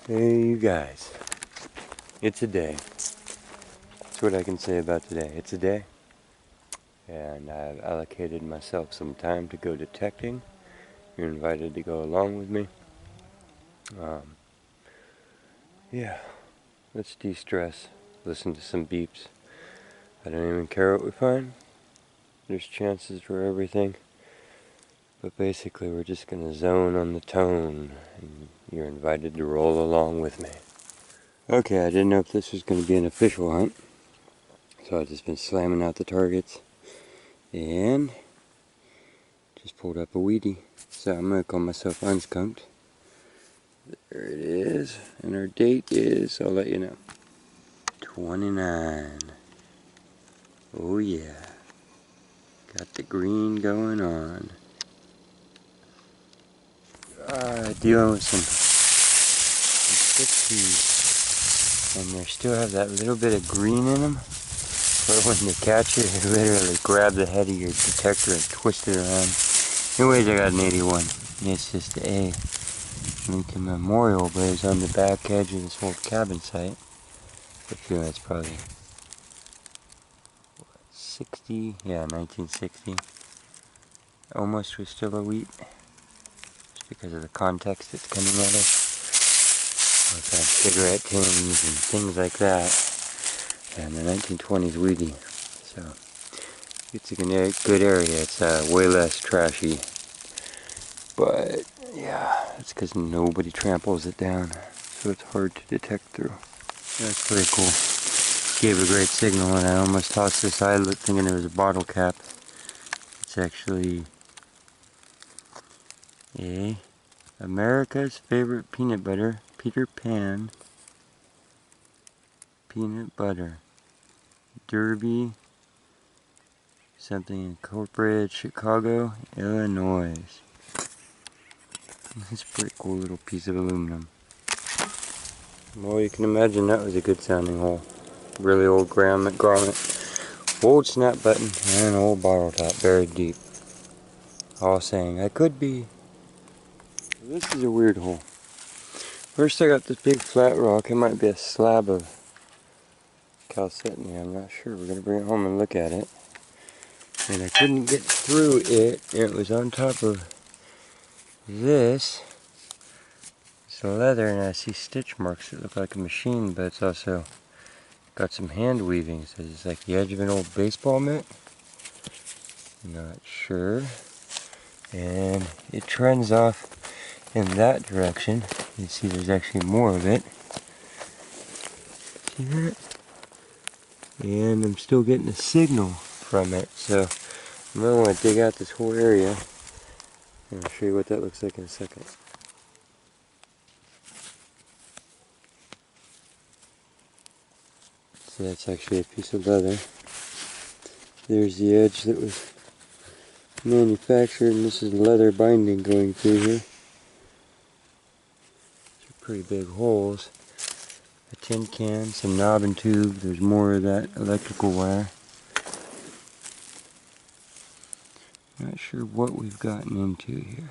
Hey you guys, it's a day. That's what I can say about today. It's a day, and I've allocated myself some time to go detecting. You're invited to go along with me. Yeah, let's de-stress, listen to some beeps. I don't even care what we find. There's chances for everything. But basically we're just going to zone on the tone, and you're invited to roll along with me. Okay, I didn't know if this was going to be an official hunt, so I've just been slamming out the targets, and just pulled up a weedy. So I'm going to call myself unskunked. There it is, and our date is, I'll let you know, 29. Oh yeah, got the green going on. Dealing with some 60s, and they still have that little bit of green in them. But when they catch it, they literally grab the head of your detector and twist it around. Anyways, I got an 81. It's just a Lincoln Memorial, but it's on the back edge of this old cabin site. I feel that's probably 60, yeah, 1960. Almost was still a wheat, just because of the context it's coming out of. With cigarette tins and things like that. And the 1920s weedy. So it's a good area. It's way less trashy. But yeah, it's because nobody tramples it down. So it's hard to detect through. That's pretty cool. Gave a great signal, and I almost tossed this eyelet thinking it was a bottle cap. It's actually America's favorite peanut butter, Peter Pan peanut butter. Derby, something Incorporated, Chicago, Illinois. That's a pretty cool little piece of aluminum. Well, you can imagine that was a good sounding hole. Really old grommet, old snap button, and an old bottle top buried deep. All saying, I could be. This is a weird hole. First I got this big flat rock. It might be a slab of calcitnia, I'm not sure. We're going to bring it home and look at it. And I couldn't get through it. It was on top of this. It's leather, and I see stitch marks that look like a machine, but it's also got some hand weaving. So it's like the edge of an old baseball mitt. Not sure. And it trends off in that direction. You can see there's actually more of it. See that? And I'm still getting a signal from it. So I'm going to want to dig out this whole area, and I'll show you what that looks like in a second. So that's actually a piece of leather. There's the edge that was manufactured, and this is leather binding going through here. These are pretty big holes. A tin can, some knob and tube. There's more of that electrical wire. Not sure what we've gotten into here.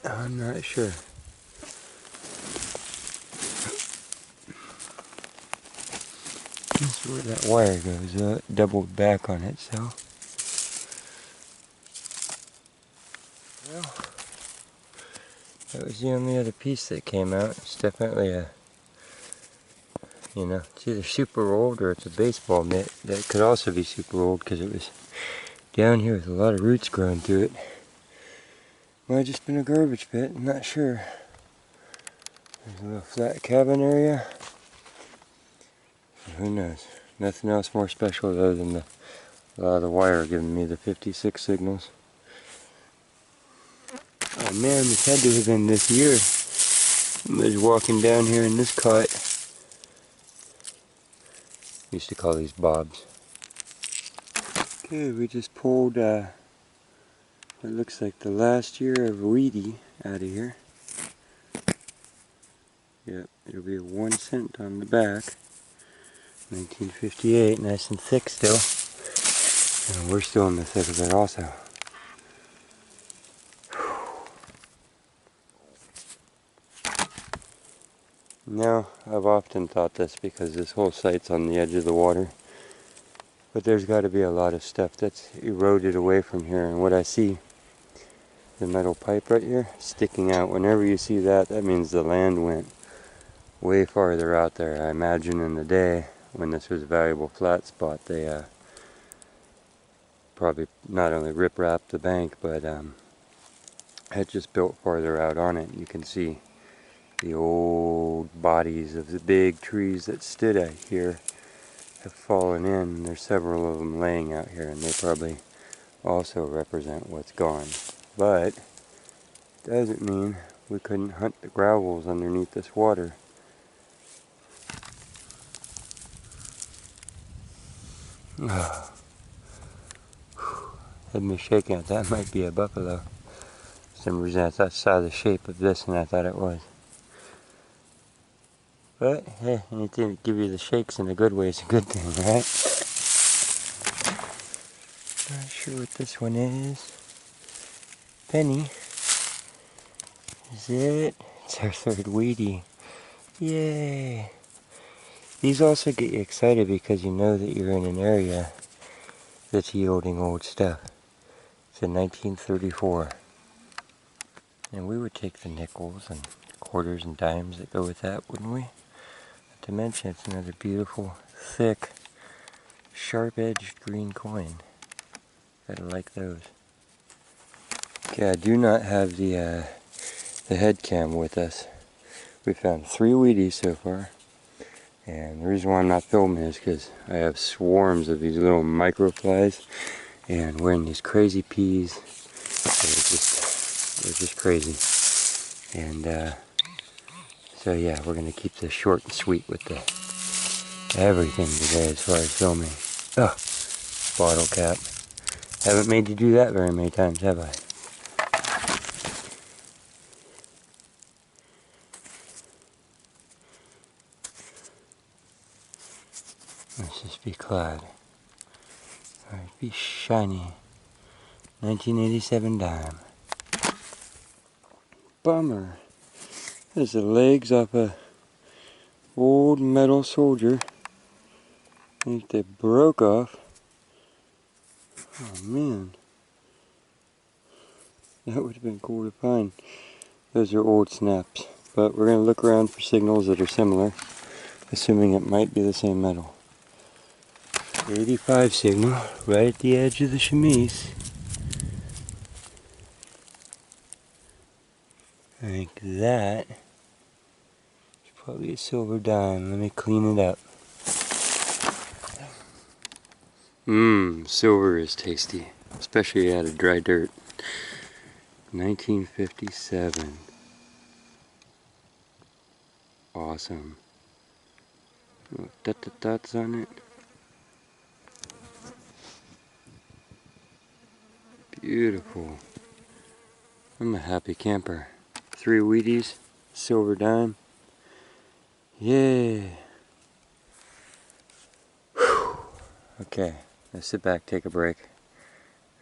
I'm not sure. That's where that wire goes, doubled back on itself. Well, that was the only other piece that came out. It's definitely a, it's either super old or it's a baseball mitt that could also be super old because it was down here with a lot of roots growing through it. Might have just been a garbage pit, I'm not sure. There's a little flat cabin area. Who knows? Nothing else more special other than a lot of the wire giving me the 56 signals. Oh man, this had to have been this year. I was walking down here in this cot. Used to call these bobs. Okay, we just pulled what looks like the last year of weedy out of here. Yep, it'll be 1 cent on the back. 1958, nice and thick still. And we're still in the thick of it also. Now, I've often thought this because this whole site's on the edge of the water. But there's got to be a lot of stuff that's eroded away from here. And what I see, the metal pipe right here, sticking out. Whenever you see that, that means the land went way farther out there. I imagine in the day, when this was a valuable flat spot, they probably not only rip-rapped the bank, but had just built farther out on it. You can see the old bodies of the big trees that stood out here have fallen in. There's several of them laying out here, and they probably also represent what's gone. But doesn't mean we couldn't hunt the gravels underneath this water. Had me shaking it. That might be a buffalo. For some reason I saw the shape of this and I thought it was. But hey, anything to give you the shakes in a good way is a good thing, right? Not sure what this one is. Penny. Is it? It's our third weedy. Yay! These also get you excited because you know that you're in an area that's yielding old stuff. It's a 1934. And we would take the nickels and quarters and dimes that go with that, wouldn't we? Not to mention it's another beautiful, thick, sharp-edged green coin. Gotta like those. Okay, I do not have the head cam with us. We found 3 wheaties so far. And the reason why I'm not filming is because I have swarms of these little microflies, and we're in these crazy peas. They're just crazy. And so yeah, we're gonna keep this short and sweet with the everything today as far as filming. Oh, bottle cap. Haven't made you do that very many times, have I? Let's just be clad. Alright, be shiny. 1987 dime. Bummer. There's the legs off a old metal soldier. I think they broke off. Oh man. That would have been cool to find. Those are old snaps. But we're going to look around for signals that are similar, assuming it might be the same metal. 85 signal, right at the edge of the chemise. I think that is probably a silver dime. Let me clean it up. Silver is tasty, especially out of dry dirt. 1957. Awesome. Little dots on it. Beautiful. I'm a happy camper. 3 wheaties, silver dime. Yay. Whew. Okay, let's sit back, take a break,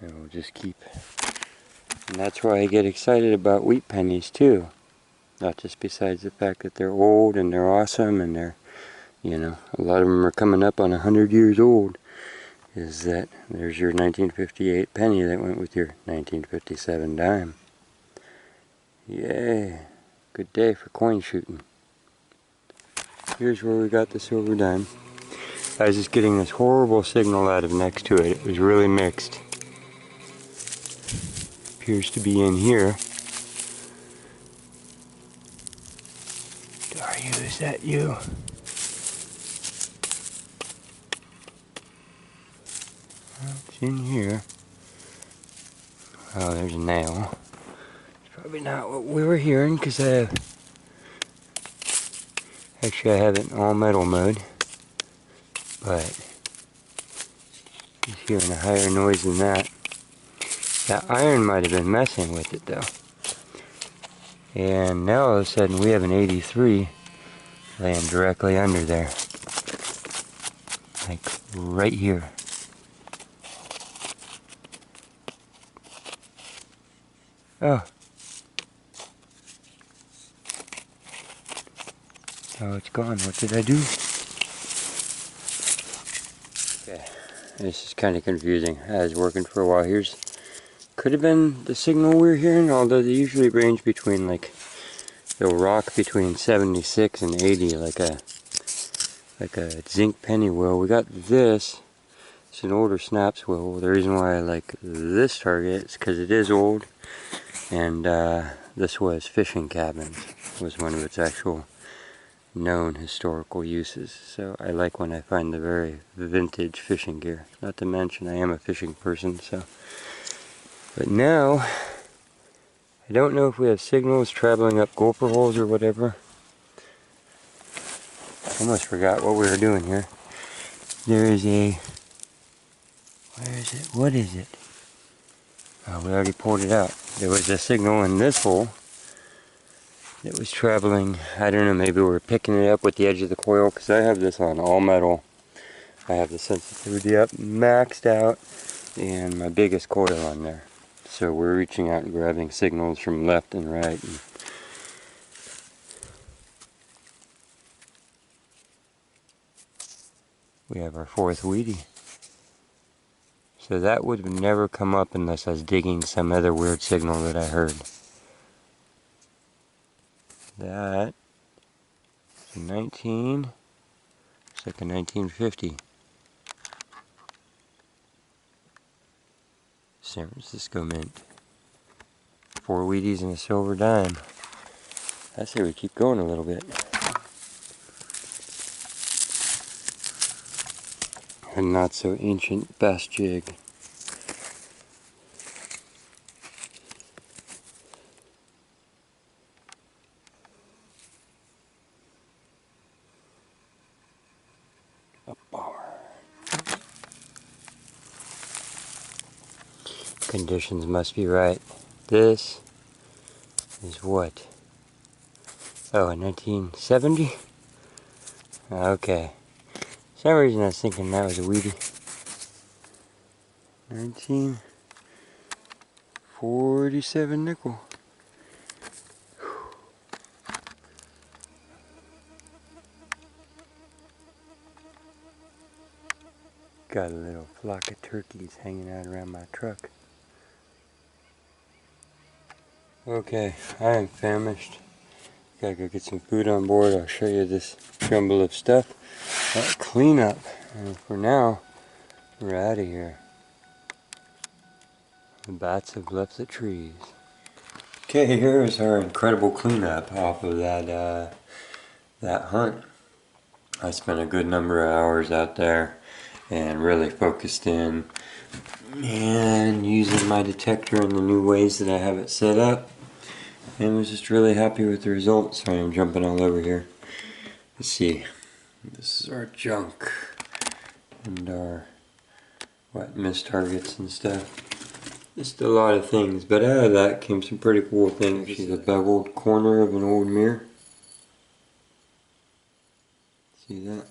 and we'll just keep. And that's why I get excited about wheat pennies too. Not just besides the fact that they're old and they're awesome and they're, you know, a lot of them are coming up on 100 years old. Is that there's your 1958 penny that went with your 1957 dime. Yay. Good day for coin shooting. Here's where we got the silver dime. I was just getting this horrible signal out of next to it. It was really mixed. appears to be in here. Dario, is that you? It's in here. Oh, there's a nail. It's probably not what we were hearing, because actually I have it in all metal mode, but he's hearing a higher noise than that. That iron might have been messing with it though. And now all of a sudden we have an 83 laying directly under there. Like right here. Oh. Oh, it's gone. What did I do? Okay. This is kind of confusing. I was working for a while. Could have been the signal we're hearing, although they usually range between, like, they'll rock between 76 and 80, like a zinc penny wheel. We got this. It's an older snaps wheel. The reason why I like this target is because it is old, and this was fishing cabins. Was one of its actual known historical uses. So I like when I find the very vintage fishing gear. Not to mention I am a fishing person, so. But now, I don't know if we have signals traveling up gopher holes or whatever. Almost forgot what we were doing here. There is a, where is it? What is it? Oh, we already pulled it out. There was a signal in this hole that was traveling. I don't know, maybe we were picking it up with the edge of the coil, because I have this on all metal. I have the sensitivity up maxed out and my biggest coil on there. So we're reaching out and grabbing signals from left and right. And we have our fourth Wheatie. So that would never come up unless I was digging some other weird signal that I heard. That is a 19. It's like a 1950. San Francisco Mint. 4 Wheaties and a silver dime. I say we keep going a little bit. A not so ancient bass jig. A bar. Conditions must be right. This is what? Oh, a 1970? Okay. For some reason I was thinking that was a Wheatie. 1947 nickel. Got a little flock of turkeys hanging out around my truck. Okay, I am famished. Gotta go get some food on board. I'll show you this jumble of stuff. Clean up. And for now, we're out of here. The bats have left the trees. Okay, here's our incredible cleanup off of that hunt. I spent a good number of hours out there and really focused in and using my detector in the new ways that I have it set up, and was just really happy with the results. So I'm jumping all over here. Let's see. This is our junk and our missed targets and stuff. Just a lot of things, but out of that came some pretty cool things. See the beveled corner of an old mirror. See that?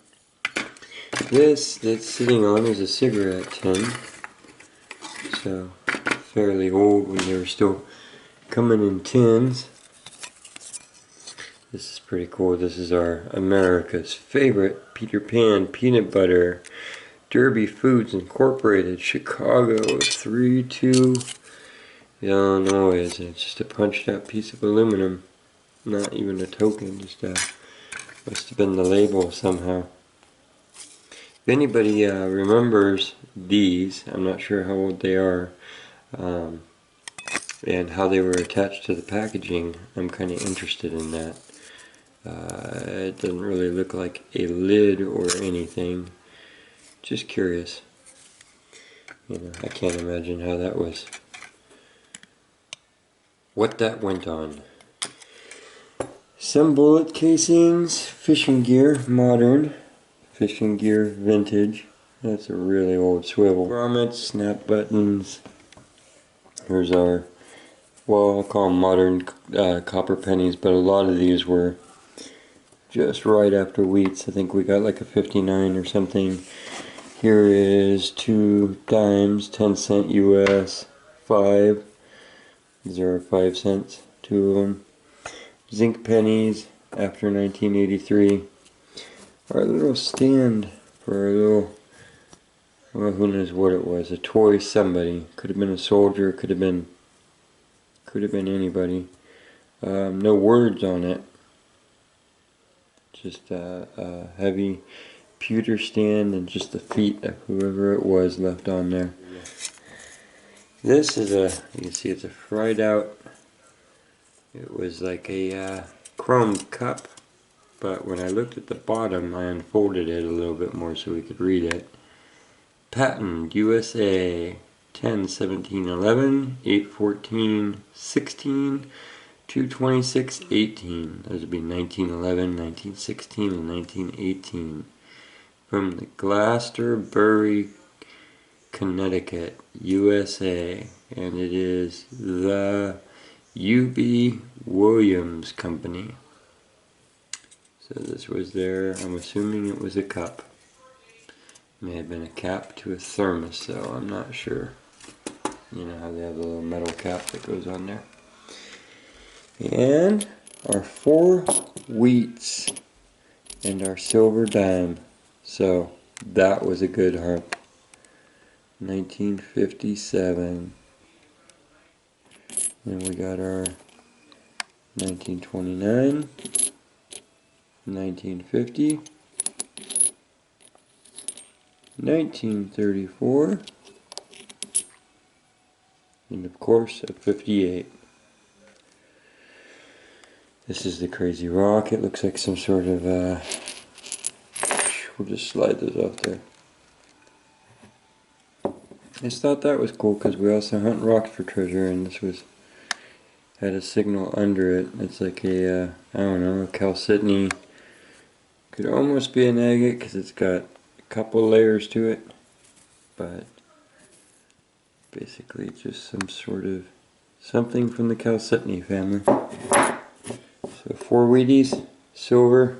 This that's sitting on is a cigarette tin. So fairly old when they were still coming in tins. This is pretty cool. This is our America's favorite Peter Pan peanut butter. Derby Foods Incorporated, Chicago, 32 Illinois. It's just a punched out piece of aluminum. Not even a token, just must have been the label somehow. If anybody remembers these, I'm not sure how old they are. and how they were attached to the packaging. I'm kind of interested in that. It doesn't really look like a lid or anything. Just curious. You know, I can't imagine how that was. What that went on. Some bullet casings, fishing gear, modern. Fishing gear, vintage. That's a really old swivel. Grommets, snap buttons. Here's our, well, I'll call them modern copper pennies, but a lot of these were just right after wheats. I think we got like a 59 or something. Here is 2 dimes, 10 cent US, 5. These are 5 cents, 2 of them. Zinc pennies after 1983. Our little stand for our little, well, who knows what it was, a toy somebody. Could have been a soldier, could have been anybody. No words on it. Just a heavy pewter stand and just the feet of whoever it was left on there. This is you can see it's a fried out, it was like a chrome cup, but when I looked at the bottom I unfolded it a little bit more so we could read it. Patent USA 10/17/11, 8/14/16, 2/26/18. Those would be 1911, 1916, and 1918. From the Glastonbury, Connecticut, USA, and it is the U.B. Williams Company. So this was there. I'm assuming it was a cup. May have been a cap to a thermos, though. I'm not sure. You know how they have a little metal cap that goes on there. And our 4 wheats and our silver dime. So that was a good hunt. 1957. Then we got our 1929, 1950, 1934, and of course a 58. This is the crazy rock. It looks like some sort of we'll just slide those off there. I just thought that was cool because we also hunt rocks for treasure, and this was had a signal under it. It's like a I don't know, a chalcedony. Could almost be an agate because it's got a couple layers to it, but basically just some sort of something from the chalcedony family. So 4 Wheaties, silver,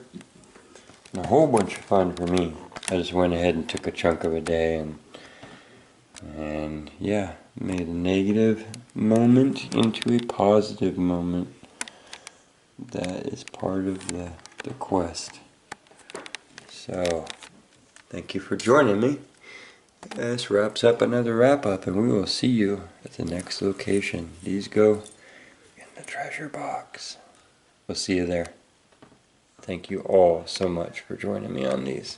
and a whole bunch of fun for me. I just went ahead and took a chunk of a day and yeah, made a negative moment into a positive moment. That is part of the quest. So, thank you for joining me. This wraps up another wrap up, and we will see you at the next location. These go in the treasure box. We'll see you there. Thank you all so much for joining me on these.